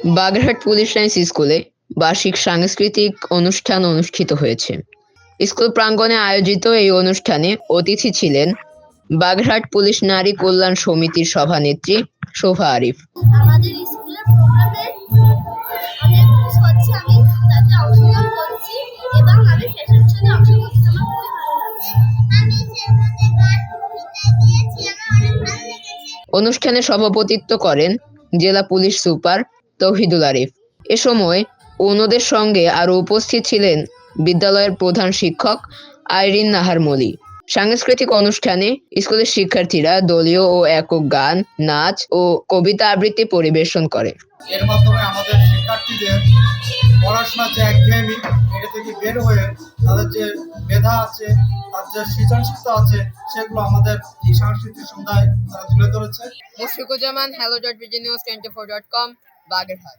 Bagerhat police lines স্কুলে বার্ষিক সাংস্কৃতিক অনুষ্ঠান অনুষ্ঠিত হয়েছে। স্কুল প্রাঙ্গণে আয়োজিত এই অনুষ্ঠানে অতিথি ছিলেন বাগেরহাট পুলিশ নারী কল্যাণ সমিতির সভানেত্রী শোভা আরিফ। আমাদের স্কুলের প্রোগ্রামে অনেক কিছু হচ্ছে, আমি তাতে অংশগ্রহণ করছি এবং আমি ফ্যাশন শোতে অংশগ্রহণ করছি। আমার খুবই ভালো লাগছে। আমি সেখানে গান কবিতা দিয়েছি, আমার অনেক ভালো লেগেছে। অনুষ্ঠানে সভাপতিত্ব করেন জেলা পুলিশ সুপার তৌহিদুল আরিফ। এ সময় অন্যদের সঙ্গে আরও উপস্থিত ছিলেন বিদ্যালয়ের প্রধান শিক্ষক আইরিন নাহার মলি। সাংস্কৃতিক অনুষ্ঠানে স্কুলের শিক্ষার্থীরা দলীয় ও একক গান, নাচ ও কবিতা আবৃত্তি পরিবেশন করে। এর মাধ্যমে আমাদের শিক্ষার্থীদের পড়াশোনার যে একঘেয়েমি, এটা থেকে বের হয়ে তাদের যে মেধা আছে, তাদের যে সৃজনশীলতা আছে, সেগুলো আমাদের এই সাংস্কৃতিক সন্ধ্যায় তারা তুলে ধরেছে। মুশফিকুজ্জামান, hello.bgnews24.com, বাগেরহাট।